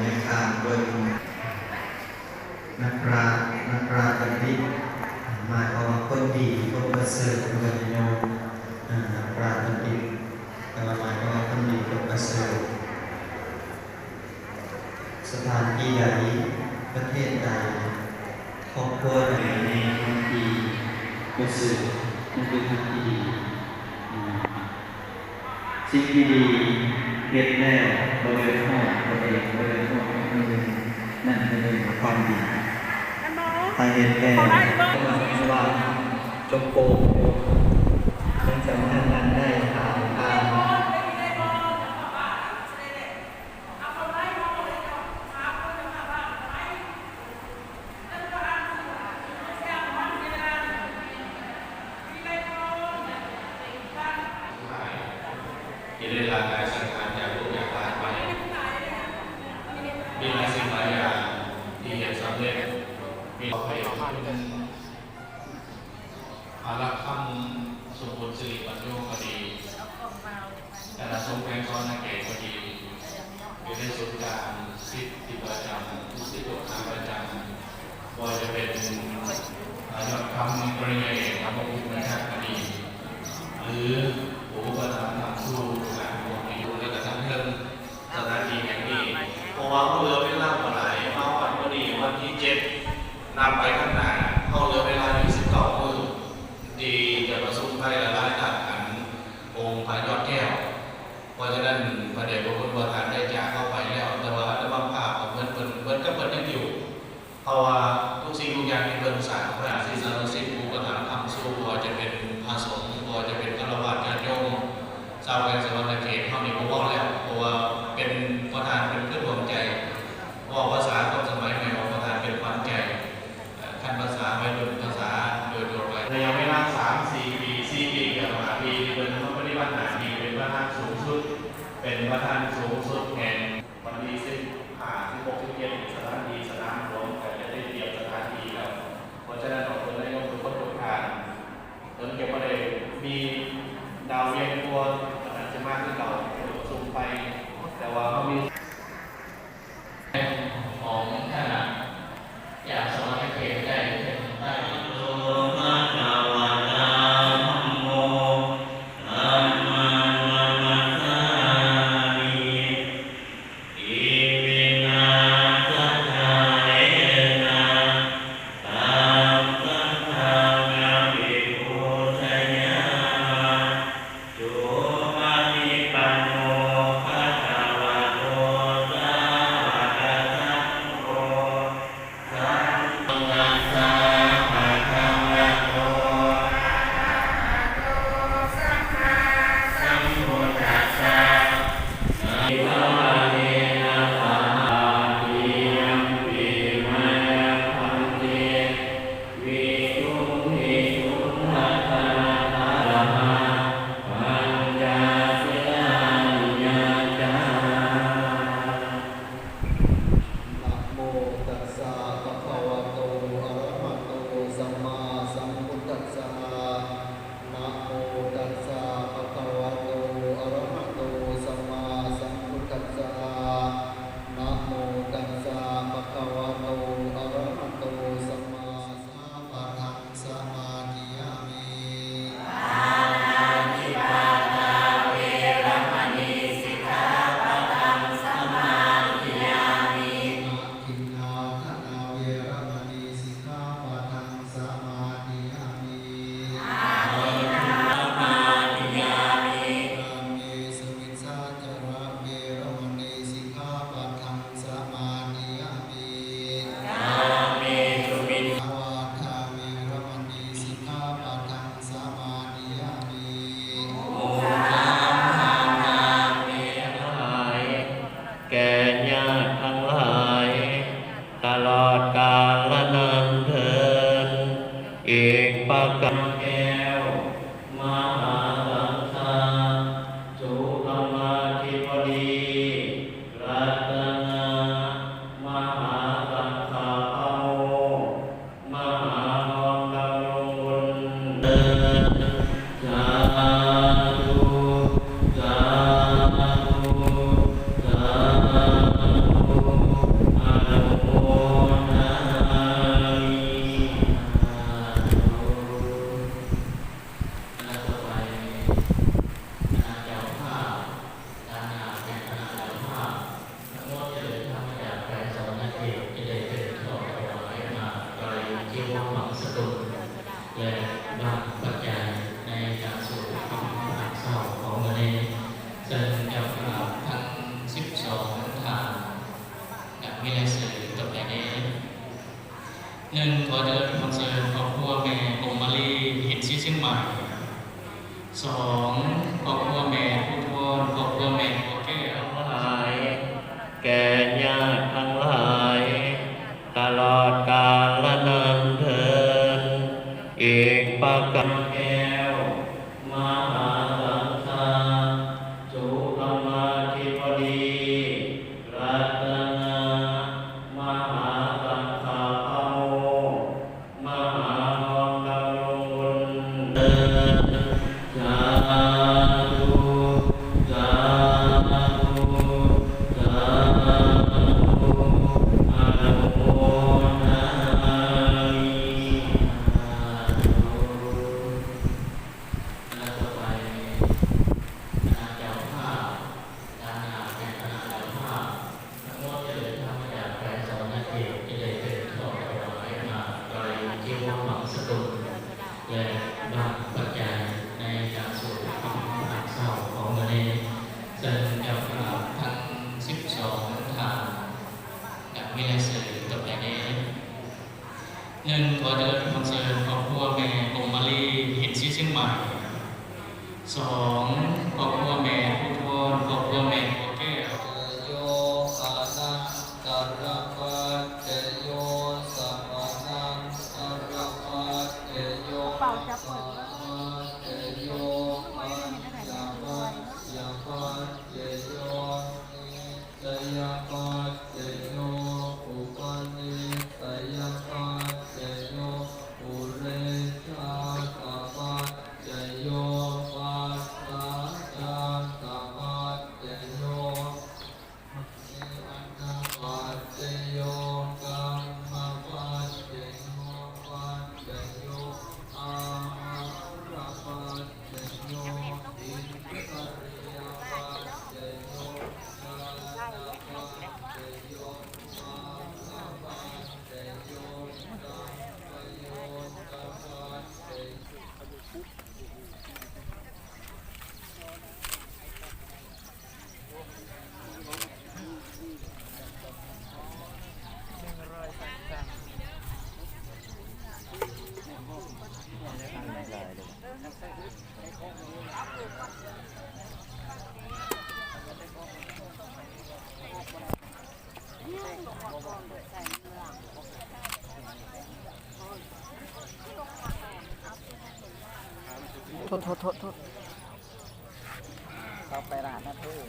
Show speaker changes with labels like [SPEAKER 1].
[SPEAKER 1] ในการเบิ่งนักปราชญ์บัณฑิตหมายความว่าคนดีคนประเสริฐคนนิยมนักปราชญ์บัณฑิตแต่ว่าหมายความว่าคนดีคนประเสริฐสถานที่ใดประเทศใดครอบครัวใดในคนดีประเสริฐนั่นคือทางที่ดีสิ่งที่ดีเฮ็ดแล้วบริเวณห้องตัวเองบริเวณห้องนั่นเองความดีถ้าเฮ็ดแล้วสว่างจงโปร่งยังสามารถนั้นได้ทาง
[SPEAKER 2] ที่ได้รับการสังหารจากผู้อยากตายไปมีหลายสิ่งหลายอย่างที่เห็นสำเร็จมีไปเป็นอารักษ์คำสมบูรณ์สิริปัญโยคดีแต่ละทรงแข่งซ้อนนักเก็ตก็ดีอยู่ในศูนย์การสิทธิประจำทุกสิทธิประจำว่าจะเป็นยอดคำปริญญาเอกคำว่าอุปชาคดีหรืออุปถัมภ์ทางสู้งานของมีอยู่และกระทั่งเรื่องสถานที่แห่งนี้เพราะว่าเรือเวลาเมื่อไหร่มาวันพอดีวันที่7นำไปข้างหน้าเข้าเรือเวลาอยู่19 มื้อดีจะประสบภัยละลายต่างกันองค์พระยอดแก้วเพราะฉะนั้นพระเดชพระคุณประธานได้จากเข้าไปแล้วแต่ว่าอัตมาภาพเหมือนก็เหมือนยังอยู่เพราะว่าทุกสิ่งทุกอย่างที่เป็นสารพระศิษย์ศิษย์ผู้ประธานทำสู้ว่าจะเป็นพระสงฆ์ว่าจะเป็นฆราวาสญาติโยมชาวแห่งสวรรค์เขตเท่านี้ผมบอกแล้วเพราะว่าเป็นประธานเป็นเพื่อนร่วมใจว่าภาษาคนสมัยใหม่ของประธานเป็นขวัญใจท่านภาษาไม่ดุภาษาโดยตัวไประยะเวลา3-4 ปี4 ปีกับ5 ปีเป็นพระปฏิบัติหน้าที่เป็นประธานสูงสุดเป็นประธานสูงสุดแห่งวันที่16-17สถานที่สนามหลวงแต่จะได้เตรียมสถานที่แล้วเพราะฉะนั้นของคนนายกทุกคนทุกท่านจนเก็บประเด็นมีดาวเวียนตัวอาจจะมากขึ้นเก่าสูงไปแต่ว่าเขามีของขนาดอยากสอนให้เขียนได้เป็นได้ องครอบครัวแม่ผู้ทวนครอบครัวแม่ผู้แก้ว
[SPEAKER 1] หลายแก่ญาติทั้งหลายตลอดกาลนานเทินอีกประการแก้วมหาสังฆาจุลมาธิบดีรัตนามหาสังฆาภโมมหาทองดำรงบุญเดินสาธุสาธุสาธุอนุโมทนามิแล้วต่อไปคณะเจ้าภาพการงานแห่งคณะเจ้าภาพทั้งหมดจะเดินทางมาจากแขวงสวรรณเขตจะได้เป็นข้อถวายมาไกลที่วัดหนองสตุลและบางปัจจัยในการสวดพระพุทธมนต์เศร้าของวันนี้เชิญเจ้าภาพทั้ง12ท่านจากวิเลศต่อไปนี้1ขอเดินคอนเสิร์ตครอบครัวแม่กงมาลีเห็นชื่อเชียงใหม่2ครอบครัวแม่ผู้ทวนครอบครัวแม่ผู้แก้ว
[SPEAKER 3] โยอานันตระปัจเจโยสัพพนังตระปัจเจโยสัพพเจโยปัญญาปัญญาปัจเจโยนิสยปัจเจโยอุปนิสยปัจเจโยอุเรชาปัจเจโยปัสสะจาปัจเจโย ปัจเจโยกัมมปัจเจโยปัจเจโยอาหารปัจเจโยอินทริยปัจเจโยญาณปัจเจโยอาสาปัจเจโยกัมปโยกัปปัจเจโย
[SPEAKER 4] โทษเราไปร้านนะเพื่อน